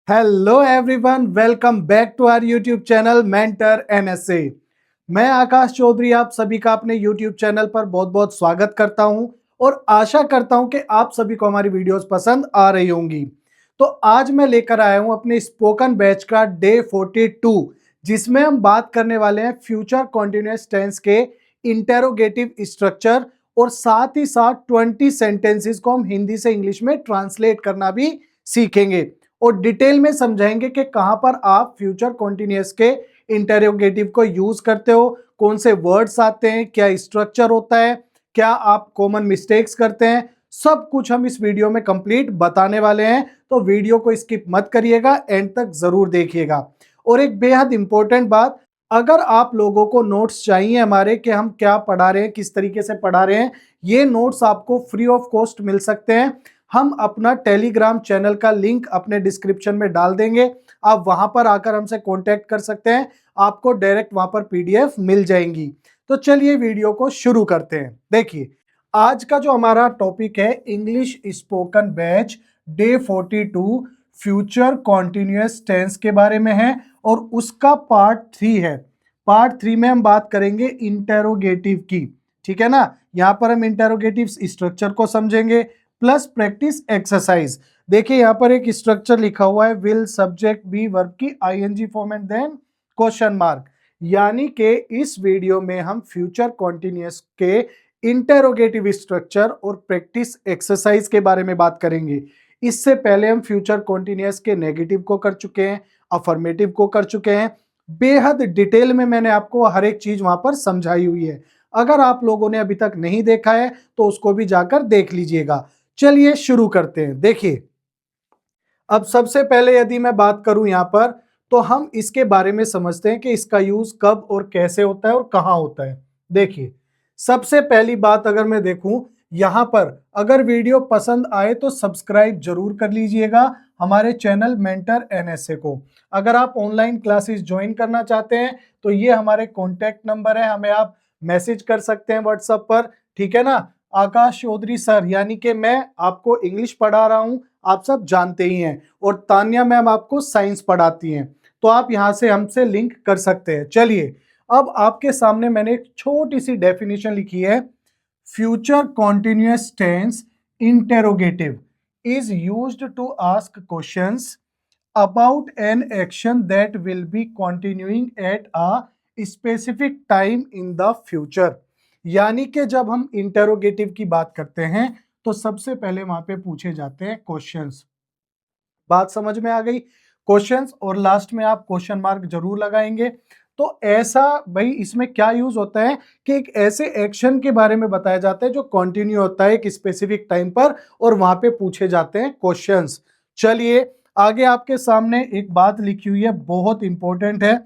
Hello everyone, welcome back to our YouTube channel mentor NSA. मैं आकाश चौधरी आप सभी का अपने यूट्यूब चैनल पर बहुत बहुत स्वागत करता हूं और आशा करता हूं कि आप सभी को हमारी वीडियोस पसंद आ रही होंगी। तो आज मैं लेकर आया हूं अपने स्पोकन बैच का डे 42, जिसमें हम बात करने वाले हैं फ्यूचर कॉन्टिन्यूअस टेंस के इंटेरोगेटिव स्ट्रक्चर और साथ ही साथ 20 सेंटेंसेस को हम हिंदी से इंग्लिश में ट्रांसलेट करना भी सीखेंगे और डिटेल में समझाएंगे कि कहां पर आप फ्यूचर कॉन्टिन्यूअस के इंटरोगेटिव को यूज करते हो, कौन से वर्ड्स आते हैं, क्या स्ट्रक्चर होता है, क्या आप कॉमन मिस्टेक्स करते हैं। सब कुछ हम इस वीडियो में कंप्लीट बताने वाले हैं, तो वीडियो को स्किप मत करिएगा, एंड तक जरूर देखिएगा। और एक बेहद इंपॉर्टेंट बात, अगर आप लोगों को नोट्स चाहिए हमारे कि हम क्या पढ़ा रहे हैं, किस तरीके से पढ़ा रहे हैं, ये नोट्स आपको फ्री ऑफ कॉस्ट मिल सकते हैं। हम अपना टेलीग्राम चैनल का लिंक अपने डिस्क्रिप्शन में डाल देंगे, आप वहां पर आकर हमसे कांटेक्ट कर सकते हैं, आपको डायरेक्ट वहां पर पीडीएफ मिल जाएंगी। तो चलिए वीडियो को शुरू करते हैं। देखिए, आज का जो हमारा टॉपिक है English spoken batch day 42 future continuous tense के बारे में है और उसका पार्ट 3 है। पार्ट 3 में हम बात करेंगे इंटेरोगेटिव की, ठीक है ना। यहां पर हम इंटेरोगेटिव स्ट्रक्चर को समझेंगे प्लस प्रैक्टिस एक्सरसाइज। देखिए यहां पर एक स्ट्रक्चर लिखा हुआ है, विल सब्जेक्ट बी वर्ब की ING form and then question mark. यानी कि इस वीडियो में हम फ्यूचर कॉन्टिन्यूअस के इंटेरोगेटिव स्ट्रक्चर और प्रैक्टिस एक्सरसाइज के बारे में बात करेंगे। इससे पहले हम फ्यूचर कॉन्टिन्यूअस के नेगेटिव को कर चुके हैं, अफर्मेटिव को कर चुके हैं। बेहद डिटेल में मैंने आपको हर एक चीज वहां पर समझाई हुई है। अगर आप लोगों ने अभी तक नहीं देखा है तो उसको भी जाकर देख लीजिएगा। चलिए शुरू करते हैं। देखिए, अब सबसे पहले यदि मैं बात करूं यहां पर, तो हम इसके बारे में समझते हैं कि इसका यूज कब और कैसे होता है और कहां होता है। देखिए, सबसे पहली बात अगर मैं देखूं यहां पर, अगर वीडियो पसंद आए तो सब्सक्राइब जरूर कर लीजिएगा हमारे चैनल मेंटर एनएसए को। अगर आप ऑनलाइन क्लासेस ज्वाइन करना चाहते हैं तो ये हमारे कॉन्टैक्ट नंबर है, हमें आप मैसेज कर सकते हैं व्हाट्सएप पर, ठीक है ना। आकाश चौधरी सर, यानी कि मैं आपको इंग्लिश पढ़ा रहा हूं, आप सब जानते ही हैं, और तान्या मैम आपको साइंस पढ़ाती हैं, तो आप यहां से हमसे लिंक कर सकते हैं। चलिए, अब आपके सामने मैंने एक छोटी सी डेफिनेशन लिखी है। Future continuous tense interrogative is used to ask questions about an action that will be continuing at a specific time in the future। यानी कि जब हम इंटेरोगेटिव की बात करते हैं तो सबसे पहले वहां पे पूछे जाते हैं क्वेश्चंस। बात समझ में आ गई? क्वेश्चंस और लास्ट में आप क्वेश्चन मार्क जरूर लगाएंगे। तो ऐसा भाई इसमें क्या यूज होता है कि एक ऐसे एक्शन के बारे में बताया जाता है जो कंटिन्यू होता है एक स्पेसिफिक टाइम पर और वहां पे पूछे जाते हैं क्वेश्चंस। चलिए, आगे आपके सामने एक बात लिखी हुई है, बहुत इंपॉर्टेंट है,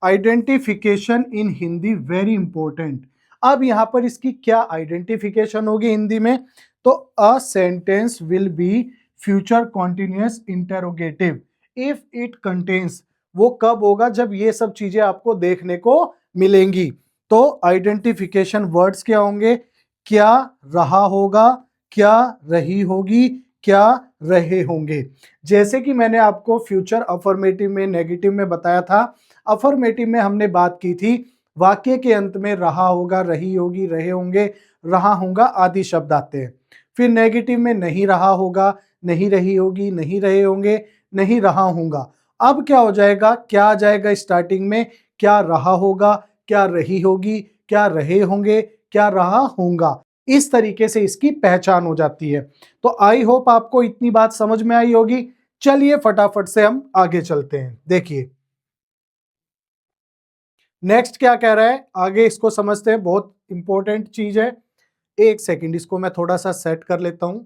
आइडेंटिफिकेशन इन हिंदी, वेरी इंपॉर्टेंट। अब यहां पर इसकी क्या आइडेंटिफिकेशन होगी हिंदी में, तो a sentence will be future continuous interrogative if it contains. वो कब होगा? जब ये सब चीजें आपको देखने को मिलेंगी। तो आइडेंटिफिकेशन वर्ड्स क्या होंगे? क्या रहा होगा, क्या रही होगी, क्या रहे होंगे। जैसे कि मैंने आपको फ्यूचर अफर्मेटिव में, नेगेटिव में बताया था। अफर्मेटिव में हमने बात की थी वाक्य के अंत में रहा होगा, रही होगी, रहे होंगे, रहा होगा आदि शब्द आते हैं। फिर नेगेटिव में नहीं रहा होगा, नहीं रही होगी, नहीं रहे होंगे, नहीं रहा होगा। अब क्या हो जाएगा? क्या आ जाएगा स्टार्टिंग में? क्या रहा होगा, क्या रही होगी, क्या रहे होंगे, क्या रहा होगा। इस तरीके से इसकी पहचान हो जाती है। तो आई होप आपको इतनी बात समझ में आई होगी। चलिए फटाफट से हम आगे चलते हैं। देखिए नेक्स्ट क्या कह रहा है, आगे इसको समझते हैं, बहुत इंपॉर्टेंट चीज है। एक सेकंड, इसको मैं थोड़ा सा सेट कर लेता हूं।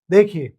देखिए,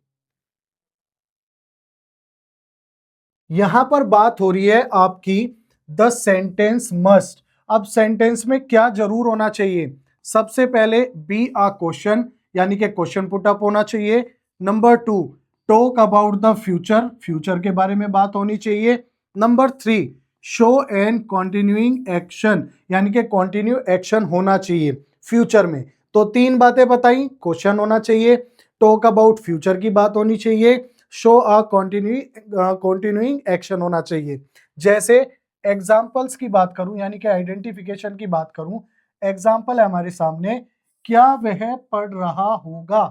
यहां पर बात हो रही है आपकी द सेंटेंस मस्ट। अब सेंटेंस में क्या जरूर होना चाहिए? सबसे पहले बी आ क्वेश्चन, यानी कि क्वेश्चन पुट अप होना चाहिए। Number 2, talk about the future, future के बारे में बात होनी चाहिए। Number 3, show and continuing action, यानी कि कंटिन्यू एक्शन होना चाहिए फ्यूचर में। तो तीन बातें बताई, क्वेश्चन होना चाहिए, टॉक अबाउट फ्यूचर की बात होनी चाहिए, शो अ कंटिन्यूइंग एक्शन होना चाहिए। जैसे एग्जाम्पल्स की बात करूं, यानी कि आइडेंटिफिकेशन की बात करूं, एग्जाम्पल है हमारे सामने, क्या वह पढ़ रहा होगा,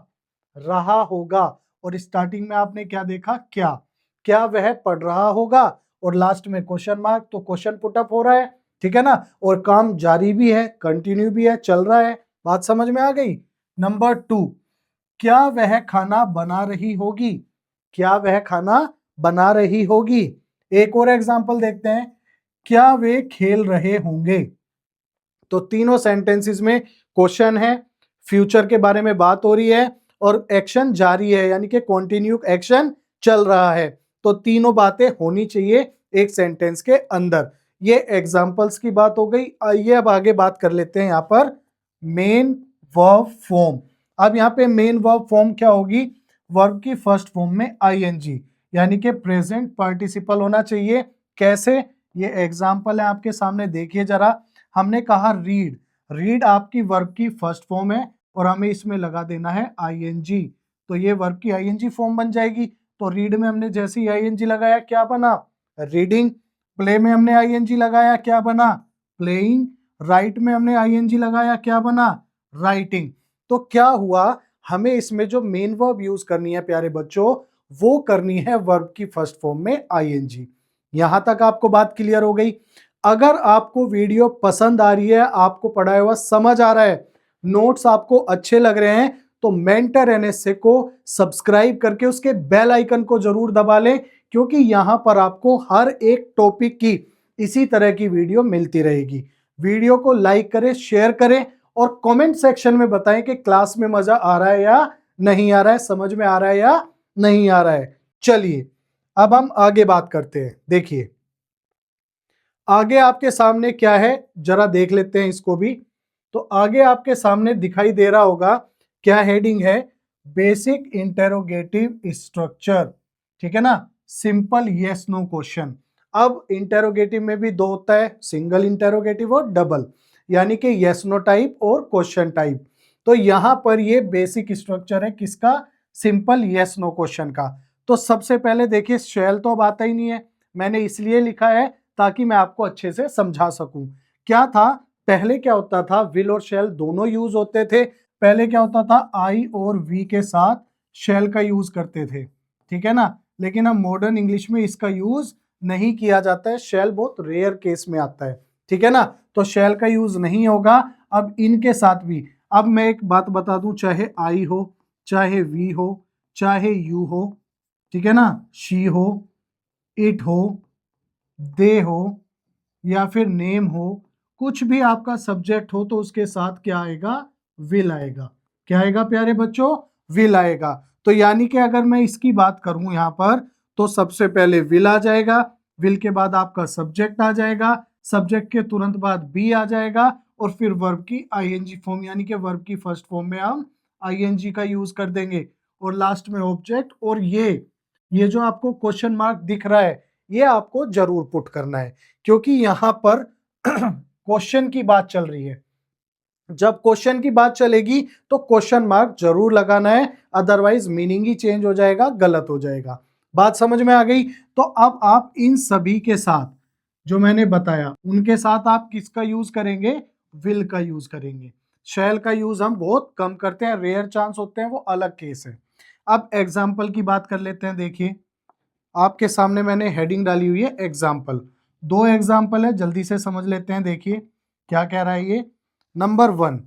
रहा होगा, और स्टार्टिंग में आपने क्या देखा, क्या वह पढ़ रहा होगा, और लास्ट में क्वेश्चन मार्क, तो क्वेश्चन पुटअप हो रहा है, ठीक है ना, और काम जारी भी है, कंटिन्यू भी है, चल रहा है। बात समझ में आ गई। नंबर 2, क्या वह खाना बना रही होगी, क्या वह खाना बना रही होगी। एक और एग्जांपल देखते हैं, क्या वे खेल रहे होंगे। तो तीनों सेंटेंसेस में क्वेश्चन है, फ्यूचर के बारे में बात हो रही है, और एक्शन जारी है, यानी कि कंटिन्यू एक्शन चल रहा है। तो तीनों बातें होनी चाहिए एक सेंटेंस के अंदर। ये एग्जांपल्स की बात हो गई। आइए अब आगे बात कर लेते हैं यहाँ पर मेन वर्ब फॉर्म। अब यहाँ पे मेन वर्ब फॉर्म क्या होगी, वर्ब की फर्स्ट फॉर्म में आईएनजी, यानी कि प्रेजेंट पार्टिसिपल होना चाहिए। कैसे, ये एग्जांपल है आपके सामने, देखिए जरा। हमने कहा रीड, रीड आपकी वर्ब की फर्स्ट फॉर्म है, और हमें इसमें लगा देना है आईएनजी, तो ये वर्ब की आईएनजी फॉर्म बन जाएगी। तो रीड में हमने जैसे ही आईएनजी लगाया, क्या बना, रीडिंग। प्ले में हमने आईएनजी लगाया, क्या बना, प्लेइंग। राइट में हमने आईएनजी लगाया, क्या बना, राइटिंग। तो क्या हुआ, हमें इसमें जो मेन वर्ब यूज करनी है प्यारे बच्चों, वो करनी है वर्ब की फर्स्ट फॉर्म में आईएनजी। यहां तक आपको बात क्लियर हो गई। अगर आपको वीडियो पसंद आ रही है, आपको पढ़ाया हुआ समझ आ रहा है, नोट्स आपको अच्छे लग रहे हैं, तो मेंटर एनएसए को सब्सक्राइब करके उसके बेल आइकन को जरूर दबा लें, क्योंकि यहां पर आपको हर एक टॉपिक की इसी तरह की वीडियो मिलती रहेगी। वीडियो को लाइक करें, शेयर करें, और कमेंट सेक्शन में बताएं कि क्लास में मजा आ रहा है या नहीं आ रहा है, समझ में आ रहा है या नहीं आ रहा है। चलिए अब हम आगे बात करते हैं। देखिए आगे आपके सामने क्या है, जरा देख लेते हैं इसको भी। तो आगे आपके सामने दिखाई दे रहा होगा, क्या हेडिंग है, बेसिक इंटेरोगेटिव स्ट्रक्चर, ठीक है ना, सिंपल यस नो क्वेश्चन। अब इंटेरोगेटिव में भी दो होता है, सिंगल इंटेरोगेटिव और डबल, यानी कि यस नो टाइप और क्वेश्चन टाइप। तो यहां पर ये बेसिक स्ट्रक्चर है किसका, सिंपल यस नो क्वेश्चन का। तो सबसे पहले देखिए, शेल तो अब आता ही नहीं है, मैंने इसलिए लिखा है ताकि मैं आपको अच्छे से समझा सकूं। क्या था, पहले क्या होता था, विल और शेल दोनों यूज होते थे। पहले क्या होता था, आई और वी के साथ शेल का यूज करते थे, ठीक है ना, लेकिन अब मॉडर्न इंग्लिश में इसका यूज नहीं किया जाता है, शेल बहुत रेयर केस में आता है, ठीक है ना, तो शेल का यूज नहीं होगा अब इनके साथ भी। अब मैं एक बात बता दूं, चाहे आई हो, चाहे वी हो, चाहे यू हो, ठीक है ना, शी हो, इट हो, दे हो, या फिर नेम हो, कुछ भी आपका सब्जेक्ट हो, तो उसके साथ क्या आएगा, विल आएगा। क्या आएगा प्यारे बच्चों, विल आएगा। तो यानी कि अगर मैं इसकी बात करूं यहां पर, तो सबसे पहले विल आ जाएगा, विल के बाद आपका सब्जेक्ट आ जाएगा, सब्जेक्ट के तुरंत बाद बी आ जाएगा, और फिर वर्ब की आईएनजी फॉर्म, यानी कि वर्ब की फर्स्ट फॉर्म में हम आईएनजी का यूज कर देंगे, और लास्ट में ऑब्जेक्ट। और ये जो आपको क्वेश्चन मार्क दिख रहा है, ये आपको जरूर पुट करना है, क्योंकि यहां पर क्वेश्चन की बात चल रही है। जब क्वेश्चन की बात चलेगी तो क्वेश्चन मार्क जरूर लगाना है, अदरवाइज मीनिंग ही चेंज हो जाएगा, गलत हो जाएगा। बात समझ में आ गई। तो अब आप इन सभी के साथ जो मैंने बताया, उनके साथ आप किसका यूज करेंगे, विल का यूज करेंगे। शैल का यूज हम बहुत कम करते हैं, रेयर चांस होते हैं, वो अलग केस है। अब एग्जाम्पल की बात कर लेते हैं। देखिए आपके सामने मैंने हेडिंग डाली हुई है एग्जाम्पल, दो एग्जाम्पल है, जल्दी से समझ लेते हैं। देखिए क्या कह रहा है ये। Number 1,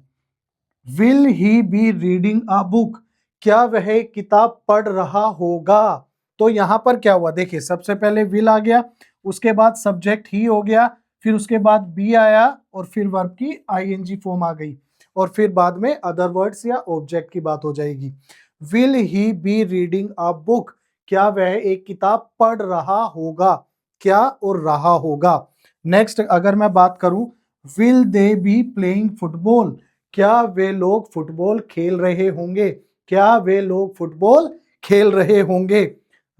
will he be reading a book, क्या वह एक किताब पढ़ रहा होगा। तो यहां पर क्या हुआ, देखिए सबसे पहले विल आ गया, उसके बाद सब्जेक्ट ही हो गया, फिर उसके बाद बी आया, और फिर वर्ब की आईएनजी फॉर्म आ गई, और फिर बाद में अदर वर्ड्स या ऑब्जेक्ट की बात हो जाएगी। Will he be reading a book, क्या वह एक किताब पढ़ रहा होगा, क्या और रहा होगा। नेक्स्ट अगर मैं बात करूं, will they be playing football, क्या वे लोग फुटबॉल खेल रहे होंगे, क्या वे लोग फुटबॉल खेल रहे होंगे।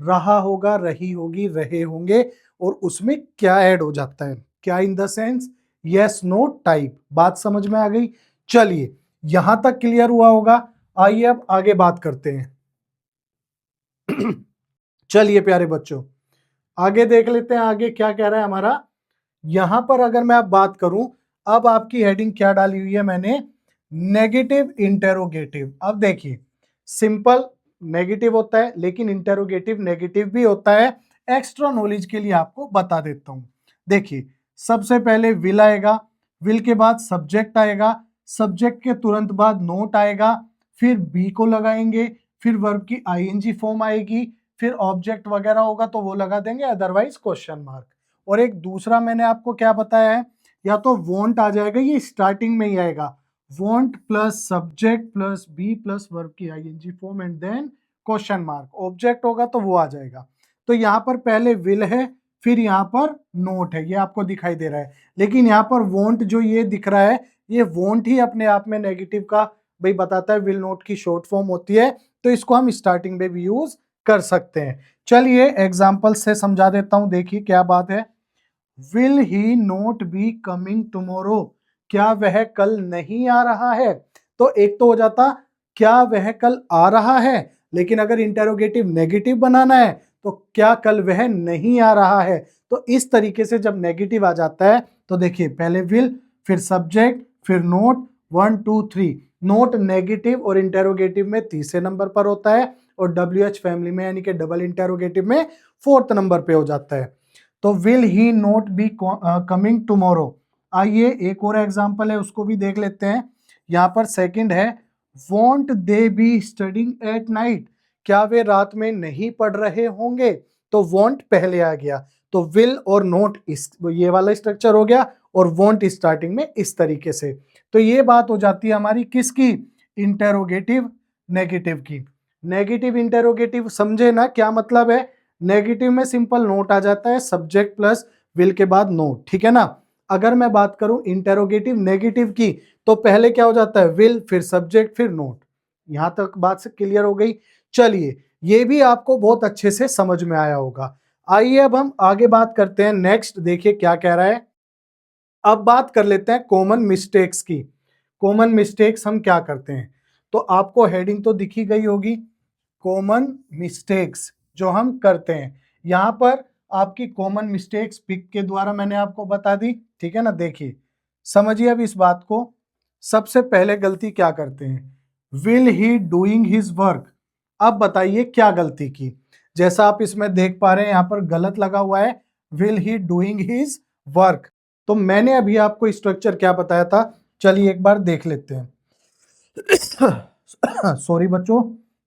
रहा होगा, रही होगी, रहे होंगे, और उसमें क्या ऐड हो जाता है, क्या in the sense, yes no type. बात समझ में आ गई। चलिए यहां तक क्लियर हुआ होगा। आइए अब आगे बात करते हैं। चलिए प्यारे बच्चों, आगे देख लेते हैं आगे क्या कह रहा है हमारा। यहां पर अगर मैं अब बात करूं, अब आपकी हेडिंग क्या डाली हुई है मैंने, नेगेटिव इंटेरोगेटिव। अब देखिए, सिंपल नेगेटिव होता है लेकिन इंटेरोगेटिव नेगेटिव भी होता है। एक्स्ट्रा नॉलेज के लिए आपको बता देता हूं। देखिए, सबसे पहले विल आएगा, विल के बाद सब्जेक्ट आएगा, सब्जेक्ट के तुरंत बाद नोट आएगा, फिर बी को लगाएंगे, फिर वर्ब की आईएनजी फॉर्म आएगी, फिर ऑब्जेक्ट वगैरह होगा तो वो लगा देंगे, अदरवाइज क्वेश्चन मार्क। और एक दूसरा मैंने आपको क्या बताया है, या तो वॉन्ट आ जाएगा, ये स्टार्टिंग में ही आएगा, want plus subject plus be plus verb की ING form and then question mark. Object होगा तो वो आ जाएगा। तो यहाँ पर पहले विल है, फिर यहाँ पर नोट है, ये आपको दिखाई दे रहा है। लेकिन यहाँ पर वॉन्ट जो ये दिख रहा है, ये वॉन्ट ही अपने आप में नेगेटिव का भाई बताता है, विल नोट की शॉर्ट फॉर्म होती है, तो इसको हम स्टार्टिंग में भी यूज कर सकते हैं। चलिए एग्जाम्पल से समझा देता हूं, देखिए क्या बात है। Will he note be coming tomorrow, क्या वह कल नहीं आ रहा है। तो एक तो हो जाता क्या वह कल आ रहा है, लेकिन अगर इंटेरोगेटिव नेगेटिव बनाना है तो क्या कल वह नहीं आ रहा है। तो इस तरीके से जब नेगेटिव आ जाता है तो देखिए, पहले विल, फिर सब्जेक्ट, फिर नोट, 1 2 3। नोट नेगेटिव और इंटेरोगेटिव में तीसरे नंबर पर होता है, और WH फैमिली में यानी कि डबल इंटेरोगेटिव में फोर्थ नंबर पे हो जाता है। तो will he note be coming tomorrow. आइए एक और एग्जांपल है, उसको भी देख लेते हैं। यहाँ पर सेकंड है, won't they be studying at night, क्या वे रात में नहीं पढ़ रहे होंगे। तो वोंट पहले आ गया, तो विल और नोट इस ये वाला स्ट्रक्चर हो गया, और वोंट स्टार्टिंग में इस तरीके से। तो ये बात हो जाती है हमारी किसकी, इंटेरोगेटिव नेगेटिव की। नेगेटिव इंटेरोगेटिव समझे ना क्या मतलब है। नेगेटिव में सिंपल नोट आ जाता है, सब्जेक्ट प्लस विल के बाद नोट, ठीक है ना। अगर मैं बात करूं इंटेरोगेटिव नेगेटिव की, तो पहले क्या हो जाता है, विल, फिर सब्जेक्ट, फिर नोट। यहां तक बात से क्लियर हो गई। चलिए, ये भी आपको बहुत अच्छे से समझ में आया होगा। आइए अब हम आगे बात करते हैं। नेक्स्ट देखिए क्या कह रहा है। अब बात कर लेते हैं कॉमन मिस्टेक्स की। कॉमन मिस्टेक्स हम क्या करते हैं, तो आपको हेडिंग तो दिखी गई होगी, कॉमन मिस्टेक्स जो हम करते हैं। यहां पर आपकी कॉमन मिस्टेक्स पिक के द्वारा मैंने आपको बता दी, ठीक है ना। देखिए समझिए अब इस बात को। सबसे पहले गलती क्या करते हैं, will he doing his work. अब बताइए क्या गलती की। जैसा आप इसमें देख पा रहे हैं, यहां पर गलत लगा हुआ है, will he doing his work. तो मैंने अभी आपको स्ट्रक्चर क्या बताया था, चलिए एक बार देख लेते हैं। सॉरी बच्चों।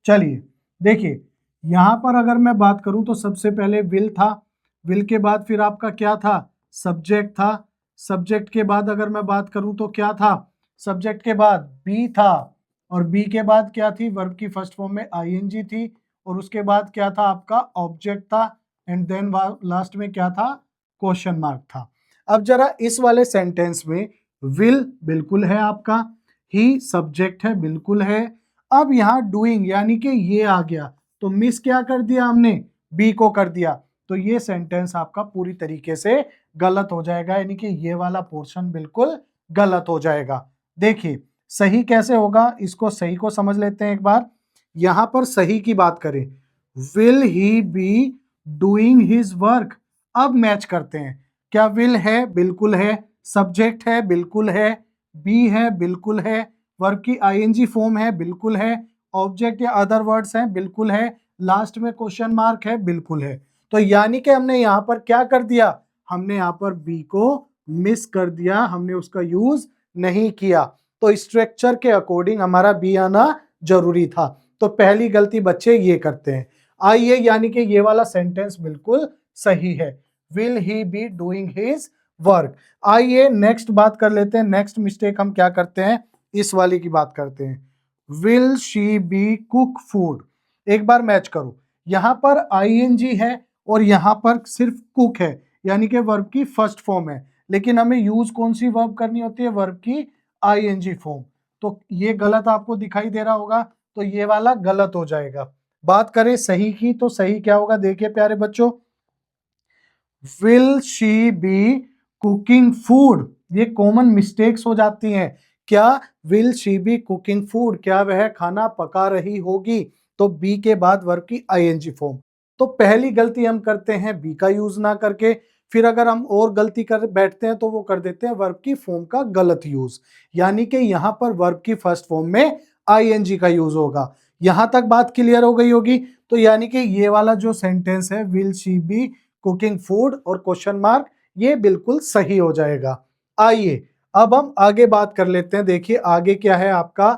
चलिए देखिए, यहां पर अगर मैं बात करूं तो सबसे पहले विल था, विल के बाद फिर आपका क्या था, सब्जेक्ट था। सब्जेक्ट के बाद अगर मैं बात करूं तो क्या था, सब्जेक्ट के बाद बी था, और बी के बाद क्या थी, वर्ब की फर्स्ट फॉर्म में आईएनजी थी, और उसके बाद क्या था आपका ऑब्जेक्ट था, एंड देन लास्ट में क्या था, क्वेश्चन मार्क था। अब जरा इस वाले सेंटेंस में विल बिल्कुल है आपका, ही सब्जेक्ट है बिल्कुल है। अब यहाँ डूइंग यानी कि ये आ गया, तो मिस क्या कर दिया हमने, बी को कर दिया। तो ये सेंटेंस आपका पूरी तरीके से गलत हो जाएगा, यानी कि ये वाला पोर्शन बिल्कुल गलत हो जाएगा। देखिए सही कैसे होगा, इसको सही को समझ लेते हैं एक बार। यहां पर सही की बात करें, will he be doing his work. अब मैच करते हैं, क्या विल है, बिल्कुल है, सब्जेक्ट है, बिल्कुल है, बी है, बिल्कुल है, वर्ब की आईएनजी फॉर्म है, बिल्कुल है, ऑब्जेक्ट या अदर वर्ड्स हैं, बिल्कुल है, लास्ट में क्वेश्चन मार्क है, बिल्कुल है। तो यानी कि हमने यहाँ पर क्या कर दिया, हमने यहाँ पर बी को मिस कर दिया, हमने उसका यूज नहीं किया। तो स्ट्रक्चर के अकॉर्डिंग हमारा बी आना जरूरी था। तो पहली गलती बच्चे ये करते हैं। आइए, यानी कि ये वाला सेंटेंस बिल्कुल सही है, will he be doing his work. आइए नेक्स्ट बात कर लेते हैं। नेक्स्ट मिस्टेक हम क्या करते हैं, इस वाली की बात करते हैं, will she be cook food. एक बार मैच करो, यहां पर आईएनजी है और यहां पर सिर्फ कुक है, यानी कि वर्ब की फर्स्ट फॉर्म है, लेकिन हमें यूज कौन सी वर्ब करनी होती है, वर्ब की आईएनजी फॉर्म। तो ये गलत आपको दिखाई दे रहा होगा, तो ये वाला गलत हो जाएगा। बात करें सही की, तो सही क्या होगा, देखिए प्यारे बच्चों, will she be cooking food. ये कॉमन मिस्टेक्स हो जाती हैं। क्या, will she be cooking food, क्या वह खाना पका रही होगी, तो बी के बाद वर्ब की आईएनजी फॉर्म। तो पहली गलती हम करते हैं बी का यूज ना करके, फिर अगर हम और गलती कर बैठते हैं तो वो कर देते हैं वर्ब की फॉर्म का गलत यूज, यानी कि यहां पर वर्ब की फर्स्ट फॉर्म में आईएनजी का यूज होगा। यहां तक बात क्लियर हो गई होगी। तो यानी कि ये वाला जो सेंटेंस है will she be cooking food और क्वेश्चन मार्क, ये बिल्कुल सही हो जाएगा। आइए अब हम आगे बात कर लेते हैं। देखिए आगे क्या है आपका,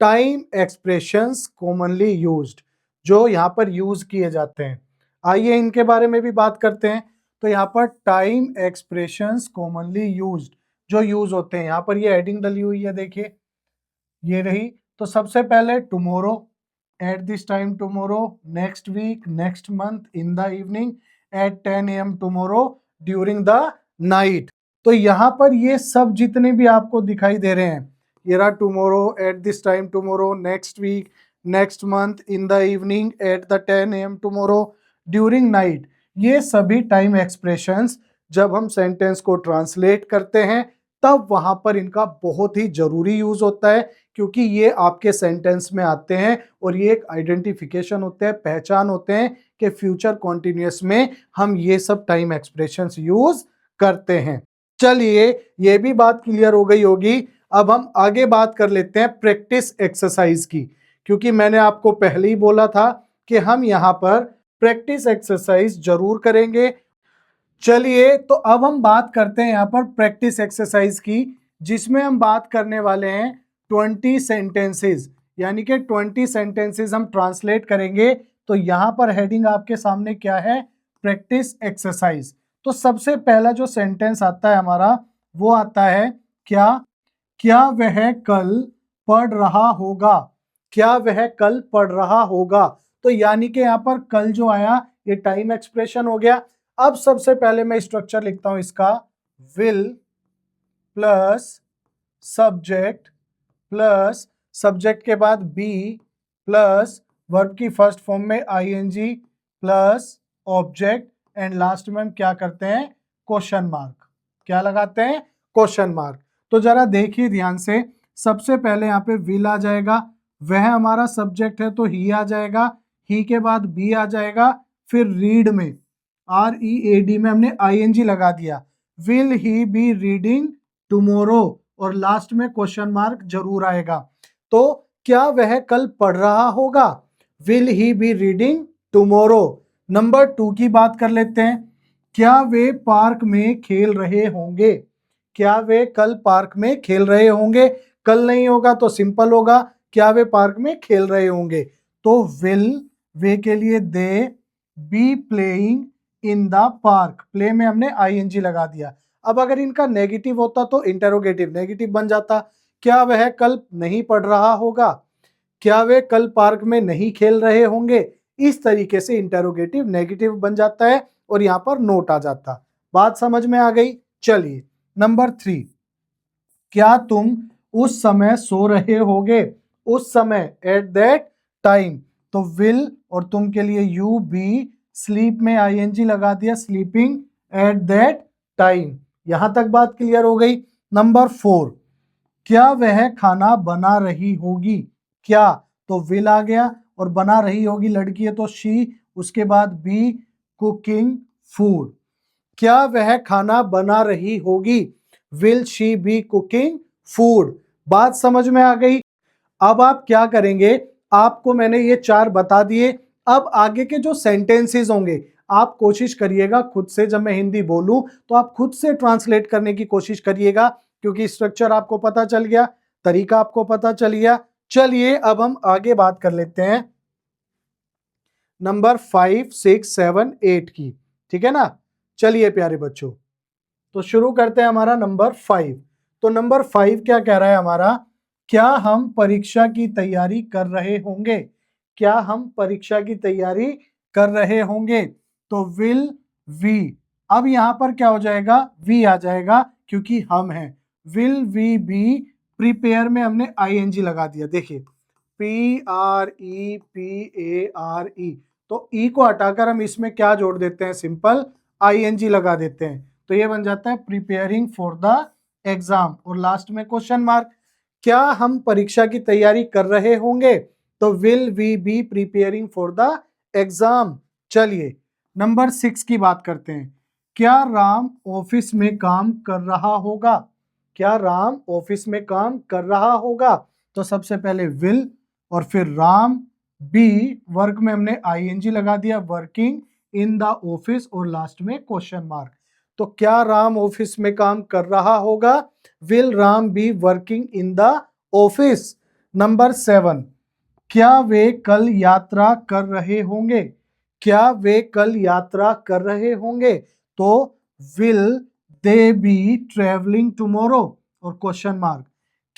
टाइम एक्सप्रेशंस कॉमनली यूज्ड, जो यहाँ पर यूज किए जाते हैं। आइए इनके बारे में भी बात करते हैं। तो यहाँ पर टाइम एक्सप्रेशंस कॉमनली यूज्ड जो यूज होते हैं, यहाँ पर ये हेडिंग डली हुई है, देखिए ये रही। तो सबसे पहले tomorrow, at this time tomorrow, next week, next month, in the evening, at 10 AM tomorrow, during the night. तो यहाँ पर ये सब जितने भी आपको दिखाई दे रहे हैं, ये रहा tomorrow, at this time tomorrow, next week, next month, in the evening, at the 10 AM tomorrow, during night, ये सभी टाइम एक्सप्रेशंस जब हम सेंटेंस को ट्रांसलेट करते हैं तब वहां पर इनका बहुत ही जरूरी यूज होता है, क्योंकि ये आपके सेंटेंस में आते हैं और ये एक आइडेंटिफिकेशन होते हैं, पहचान होते हैं कि फ्यूचर कॉन्टिन्यूअस में हम ये सब टाइम एक्सप्रेशंस यूज करते हैं। चलिए ये भी बात क्लियर हो गई होगी। अब हम आगे बात कर लेते हैं प्रैक्टिस एक्सरसाइज की, क्योंकि मैंने आपको पहले ही बोला था कि हम यहाँ पर प्रैक्टिस एक्सरसाइज जरूर करेंगे। चलिए तो अब हम बात करते हैं यहाँ पर प्रैक्टिस एक्सरसाइज की, जिसमें हम बात करने वाले हैं 20 सेंटेंसेस, यानी कि 20 सेंटेंसेस हम ट्रांसलेट करेंगे। तो यहाँ पर हेडिंग आपके सामने क्या है, प्रैक्टिस एक्सरसाइज। तो सबसे पहला जो सेंटेंस आता है हमारा वो आता है क्या, क्या वह कल पढ़ रहा होगा, क्या वह कल पढ़ रहा होगा। तो यानी कि यहाँ पर कल जो आया ये टाइम एक्सप्रेशन हो गया। अब सबसे पहले मैं स्ट्रक्चर लिखता हूं इसका, will plus subject, plus subject के बाद बी, प्लस वर्ब की फर्स्ट फॉर्म में ING, plus object, and last में हम क्या करते हैं, क्वेश्चन मार्क। क्या लगाते हैं, क्वेश्चन मार्क। तो जरा देखिए ध्यान से, सबसे पहले यहाँ पे विल आ जाएगा, वह हमारा सब्जेक्ट है तो ही आ जाएगा, ही के बाद बी आ जाएगा, फिर रीड में READ में हमने ING लगा दिया, will he be reading tomorrow, और लास्ट में क्वेश्चन मार्क जरूर आएगा। तो क्या वह कल पढ़ रहा होगा, will he be reading tomorrow. Number 2 की बात कर लेते हैं, क्या वे पार्क में खेल रहे होंगे, क्या वे कल पार्क में खेल रहे होंगे। कल नहीं होगा तो सिंपल होगा, क्या वे पार्क में खेल रहे होंगे। तो विल, वे के लिए they, be playing in the park, play में हमने ING लगा दिया। अब अगर इनका नेगेटिव होता तो इंटेरोगेटिव नेगेटिव बन जाता, क्या वह कल नहीं पढ़ रहा होगा, क्या वे कल पार्क में नहीं खेल रहे होंगे। इस तरीके से इंटेरोगेटिव नेगेटिव बन जाता है और यहाँ पर नोट आ जाता। बात समझ में आ गई। चलिए नंबर 3, क्या तुम उस समय सो रहे होगे, उस समय, एट दैट टाइम। तो विल और तुम के लिए यू, बी, स्लीप में ING लगा दिया, स्लीपिंग एट दैट टाइम। यहां तक बात क्लियर हो गई। नंबर 4, क्या वह खाना बना रही होगी, क्या, तो विल आ गया, और बना रही होगी लड़की है तो शी, उसके बाद बी, कुकिंग फूड। क्या वह खाना बना रही होगी, will she be cooking food. बात समझ में आ गई। अब आप क्या करेंगे, आपको मैंने ये 4 बता दिए। अब आगे के जो सेंटेंसेस होंगे आप कोशिश करिएगा खुद से, जब मैं हिंदी बोलूं तो आप खुद से ट्रांसलेट करने की कोशिश करिएगा, क्योंकि स्ट्रक्चर आपको पता चल गया, तरीका आपको पता चल गया। चलिए अब हम आगे बात कर लेते हैं नंबर 5, 6, 7, 8 की, ठीक है ना। चलिए प्यारे बच्चों, तो शुरू करते हैं हमारा नंबर 5। तो नंबर 5 क्या कह रहा है हमारा, क्या हम परीक्षा की तैयारी कर रहे होंगे, क्या हम परीक्षा की तैयारी कर रहे होंगे। तो विल वी, अब यहां पर क्या हो जाएगा, वी आ जाएगा क्योंकि हम हैं। विल वी बी प्रिपेयर में हमने ING लगा दिया, देखिए PREPARE, तो ई को हटाकर हम इसमें क्या जोड़ देते हैं, सिंपल ING लगा देते हैं। तो ये बन जाता है प्रिपेयरिंग फॉर द एग्जाम, और लास्ट में क्वेश्चन मार्क। क्या हम परीक्षा की तैयारी कर रहे होंगे, तो will we be preparing for the exam. चलिए नंबर 6 की बात करते हैं। क्या राम ऑफिस में काम कर रहा होगा? क्या राम ऑफिस में काम कर रहा होगा? तो सबसे पहले विल और फिर राम, बी वर्क में हमने आईएनजी लगा दिया, वर्किंग इन द ऑफिस और लास्ट में क्वेश्चन मार्क। तो क्या राम ऑफिस में काम कर रहा होगा? Will Ram be working in the office? Number 7, क्या वे कल यात्रा कर रहे होंगे? क्या वे कल यात्रा कर रहे होंगे? तो will they B travelling tomorrow और क्वेश्चन मार्क।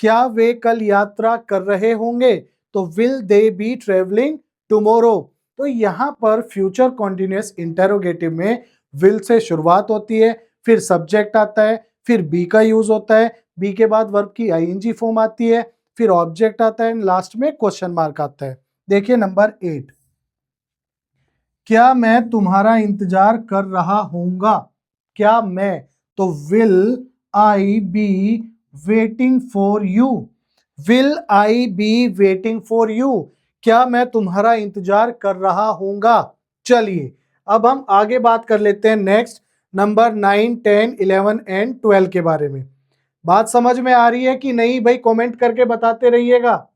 क्या वे कल यात्रा कर रहे होंगे? तो will they B travelling tomorrow. तो यहां पर फ्यूचर कॉन्टिन्यूअस इंटेरोगेटिव में विल से शुरुआत होती है, फिर सब्जेक्ट आता है, फिर बी का यूज होता है, बी के बाद वर्ब की आईएनजी फॉर्म आती है, फिर ऑब्जेक्ट आता है, लास्ट में क्वेश्चन मार्क आता है। देखिए नंबर 8, क्या मैं तुम्हारा इंतजार कर रहा होऊंगा? क्या मैं, तो will I be waiting for you? Will I be waiting for you? क्या मैं तुम्हारा इंतजार कर रहा होऊंगा? चलिए अब हम आगे बात कर लेते हैं नेक्स्ट नंबर 9, 10, 11 एंड 12 के बारे में। बात समझ में आ रही है कि नहीं भाई? कमेंट करके बताते रहिएगा।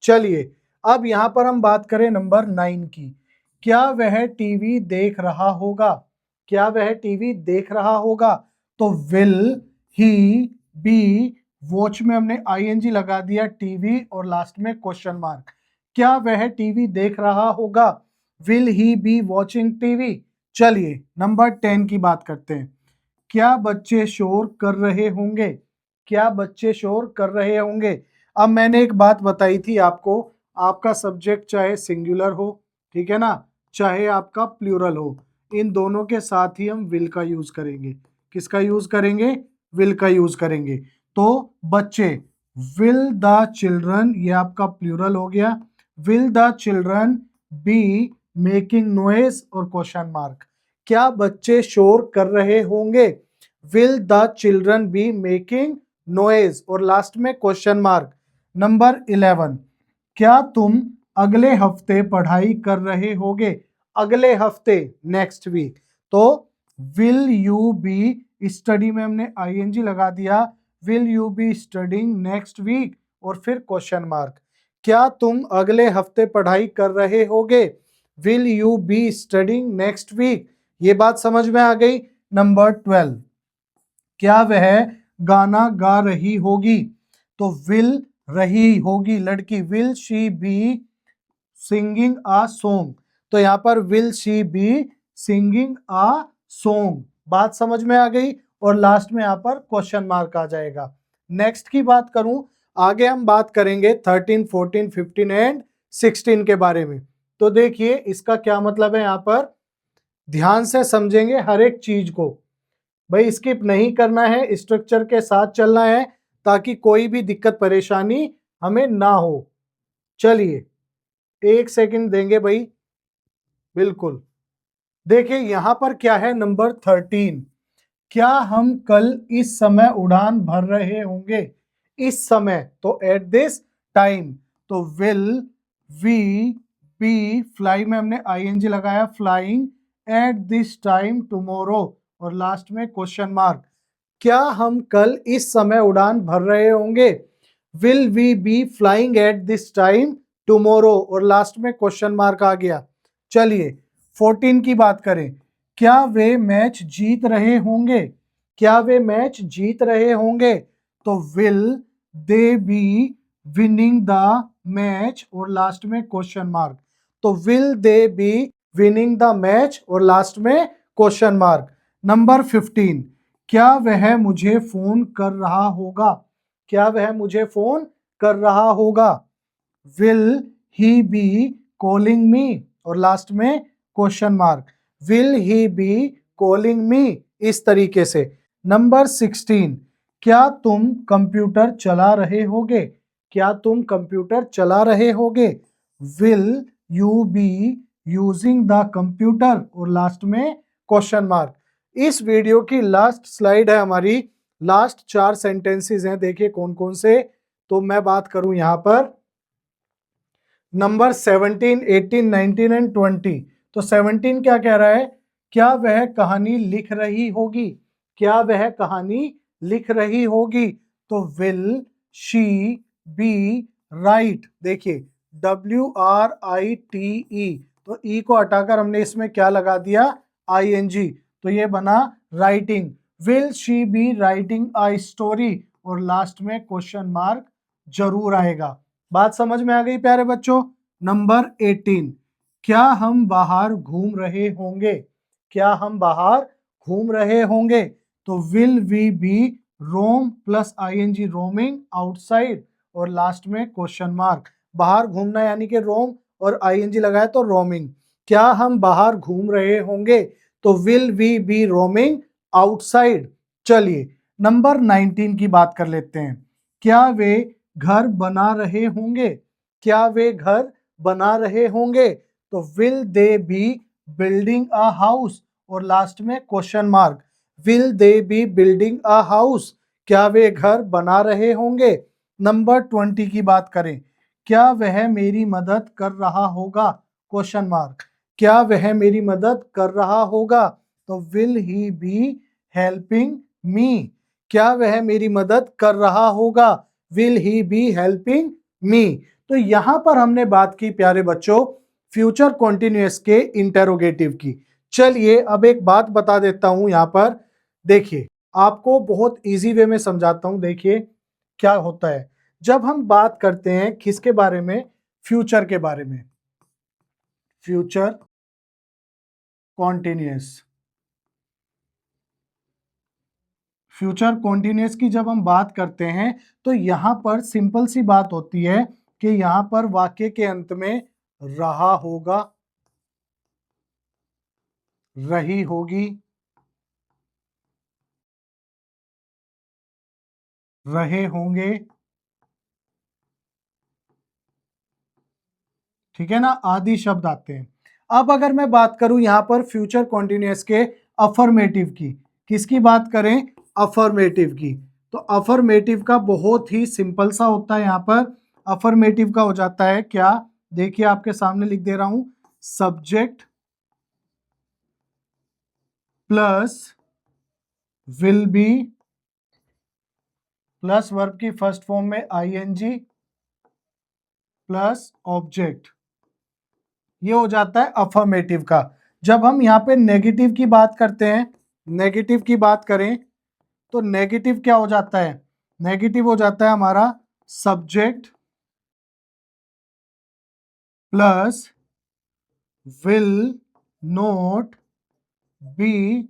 चलिए अब यहां पर हम बात करें नंबर 9 की। क्या वह टीवी देख रहा होगा? क्या वह टीवी देख रहा होगा? तो विल ही बी, वॉच में हमने आईएनजी लगा दिया, टीवी और लास्ट में क्वेश्चन मार्क। क्या वह टीवी देख रहा होगा? Will he be watching TV? चलिए नंबर 10 की बात करते हैं। क्या बच्चे शोर कर रहे होंगे? क्या बच्चे शोर कर रहे होंगे? अब मैंने एक बात बताई थी आपको, आपका सब्जेक्ट चाहे सिंगुलर हो, ठीक है ना, चाहे आपका प्लूरल हो, इन दोनों के साथ ही हम विल का यूज करेंगे। किसका यूज करेंगे? विल का यूज करेंगे। तो बच्चे, विल द चिल्ड्रन, ये आपका प्लूरल हो गया, will the children be making noise और क्वेश्चन मार्क। क्या बच्चे शोर कर रहे होंगे? Will the children be making noise और लास्ट में क्वेश्चन मार्क। नंबर 11, क्या तुम अगले हफ्ते पढ़ाई कर रहे होगे? अगले हफ्ते, नेक्स्ट वीक। तो विल यू बी स्टडी में हमने आईएनजी लगा दिया, will you be studying next week और फिर क्वेश्चन मार्क। क्या तुम अगले हफ्ते पढ़ाई कर रहे होगे? Will you be studying next week? ये बात समझ में आ गई। नंबर 12, क्या वह गाना गा रही होगी? तो विल रही होगी लड़की, will she be singing uh song? तो यहां पर will she be singing uh song. बात समझ में आ गई और लास्ट में यहां पर क्वेश्चन मार्क आ जाएगा। नेक्स्ट की बात करूं, आगे हम बात करेंगे 13, 14, 15 एंड 16 के बारे में। तो देखिए इसका क्या मतलब है, यहां पर ध्यान से समझेंगे हर एक चीज को, भाई स्किप नहीं करना है, स्ट्रक्चर के साथ चलना है ताकि कोई भी दिक्कत परेशानी हमें ना हो। चलिए 1 सेकंड देंगे भाई, बिल्कुल। देखिए यहां पर क्या है, नंबर 13, क्या हम कल इस समय उड़ान भर रहे होंगे? इस समय, तो एट दिस टाइम। तो विल वी बी, फ्लाई में हमने आईएनजी लगाया, flying at this time tomorrow और लास्ट में क्वेश्चन मार्क। क्या हम कल इस समय उड़ान भर रहे होंगे? Will we be flying at this time tomorrow और लास्ट में क्वेश्चन मार्क आ गया। चलिए 14 की बात करें, क्या वे मैच जीत रहे होंगे? क्या वे मैच जीत रहे होंगे? तो will they be winning the match और लास्ट में क्वेश्चन मार्क। तो will they be winning the match और लास्ट में क्वेश्चन मार्क। नंबर 15, क्या वह मुझे फोन कर रहा होगा? क्या वह मुझे फोन कर रहा होगा? Will he be calling me और लास्ट में question mark. Will he be calling me, इस तरीके से। नंबर 16, क्या तुम कंप्यूटर चला रहे होगे? क्या तुम कंप्यूटर चला रहे होगे? Will you be using the computer और लास्ट में क्वेश्चन मार्क। इस वीडियो की लास्ट स्लाइड है हमारी, लास्ट 4 सेंटेंसेस हैं, देखिए कौन कौन से। तो मैं बात करूं यहां पर नंबर 17, 18, 19 एंड 20। तो 17 क्या कह रहा है, क्या वह कहानी लिख रही होगी, क्या वह कहानी लिख रही होगी। तो विल शी बी राइट, देखिए WRITE, तो ई को हटाकर हमने इसमें क्या लगा दिया, ING, तो ये बना writing. Will she be writing a story, और लास्ट में क्वेश्चन मार्क जरूर आएगा। बात समझ में आ गई प्यारे बच्चों। नंबर 18, क्या हम बाहर घूम रहे होंगे, क्या हम बाहर घूम रहे होंगे। तो will we be roam plus ING, roaming outside, और लास्ट में क्वेश्चन मार्क। बाहर घूमना यानी कि रोम, और ING लगाए तो रोमिंग। क्या हम बाहर घूम रहे होंगे, तो will we be roaming outside. चलिए नंबर 19 की बात कर लेते हैं। क्या वे घर बना रहे होंगे, क्या वे घर बना रहे होंगे। तो will they B building a house, और लास्ट में question mark. Will they B building a house, क्या वे घर बना रहे होंगे। नंबर 20 की बात करें, क्या वह मेरी मदद कर रहा होगा, क्वेश्चन मार्क। क्या वह मेरी मदद कर रहा होगा। तो will he be helping me, क्या वह मेरी मदद कर रहा होगा, will he be helping me. तो यहां पर हमने बात की प्यारे बच्चों फ्यूचर कॉन्टिन्यूअस के इंटेरोगेटिव की। चलिए अब एक बात बता देता हूं यहां पर, देखिए आपको बहुत इजी वे में समझाता हूं। देखिए क्या होता है जब हम बात करते हैं किसके बारे में, फ्यूचर के बारे में, फ्यूचर कॉन्टिन्यूअस, फ्यूचर कॉन्टिन्यूअस की जब हम बात करते हैं तो यहां पर सिंपल सी बात होती है कि यहां पर वाक्य के अंत में रहा होगा, रही होगी, रहे होंगे, ठीक है ना, आदि शब्द आते हैं। अब अगर मैं बात करूं यहां पर फ्यूचर कॉन्टिन्यूअस के अफर्मेटिव की, किसकी बात करें, अफर्मेटिव की, तो अफर्मेटिव का बहुत ही सिंपल सा होता है। यहां पर अफर्मेटिव का हो जाता है क्या, देखिए आपके सामने लिख दे रहा हूं, subject plus will be plus verb की फर्स्ट फॉर्म में ING प्लस ऑब्जेक्ट, ये हो जाता है अफर्मेटिव का। जब हम यहाँ पे नेगेटिव की बात करते हैं, नेगेटिव की बात करें तो नेगेटिव क्या हो जाता है, नेगेटिव हो जाता है हमारा subject plus will not be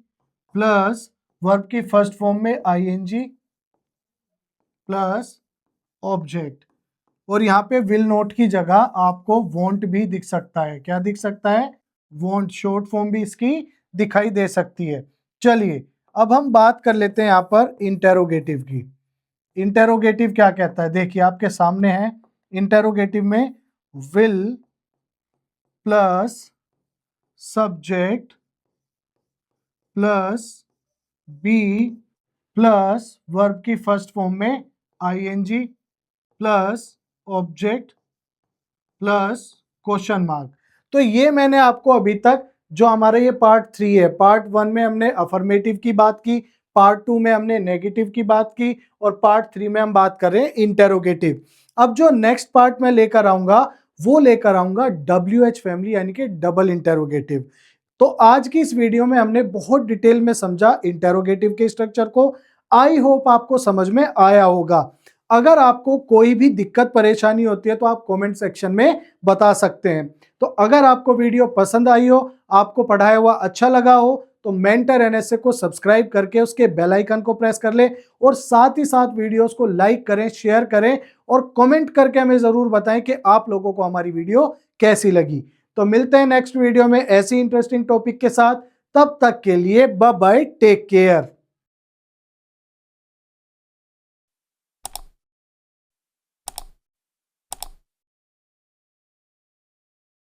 plus verb की फर्स्ट फॉर्म में ING प्लस ऑब्जेक्ट, और यहाँ पे विल नॉट की जगह आपको वॉन्ट भी दिख सकता है, क्या दिख सकता है, वॉन्ट, शॉर्ट फॉर्म भी इसकी दिखाई दे सकती है। चलिए अब हम बात कर लेते हैं यहाँ पर इंटेरोगेटिव की। इंटेरोगेटिव क्या कहता है, देखिए आपके सामने है, इंटेरोगेटिव में will plus subject plus be plus verb की फर्स्ट फॉर्म में ING plus object plus question mark. तो ये मैंने आपको अभी तक जो हमारा ये पार्ट 3 है, पार्ट 1 में हमने अफर्मेटिव की बात की, पार्ट 2 में हमने नेगेटिव की बात की, और पार्ट 3 में हम बात कर रहे हैं इंटेरोगेटिव। अब जो नेक्स्ट पार्ट मैं लेकर आऊंगा वो लेकर आऊंगा WH फैमिली यानी कि डबल इंटेरोगेटिव। तो आज की इस वीडियो में हमने बहुत डिटेल में समझा इंटेरोगेटिव के स्ट्रक्चर को। आई होप आपको समझ में आया होगा। अगर आपको कोई भी दिक्कत परेशानी होती है तो आप कमेंट सेक्शन में बता सकते हैं। तो अगर आपको वीडियो पसंद आई हो, आपको पढ़ाया हुआ अच्छा लगा हो, तो मेंटर NSA को सब्सक्राइब करके उसके बेल आइकन को प्रेस कर ले, और साथ ही साथ वीडियोस को लाइक करें, शेयर करें, और कमेंट करके हमें जरूर बताएं कि आप लोगों को हमारी वीडियो कैसी लगी। तो मिलते हैं नेक्स्ट वीडियो में ऐसी इंटरेस्टिंग टॉपिक के साथ। तब तक के लिए बाय बाय, टेक केयर।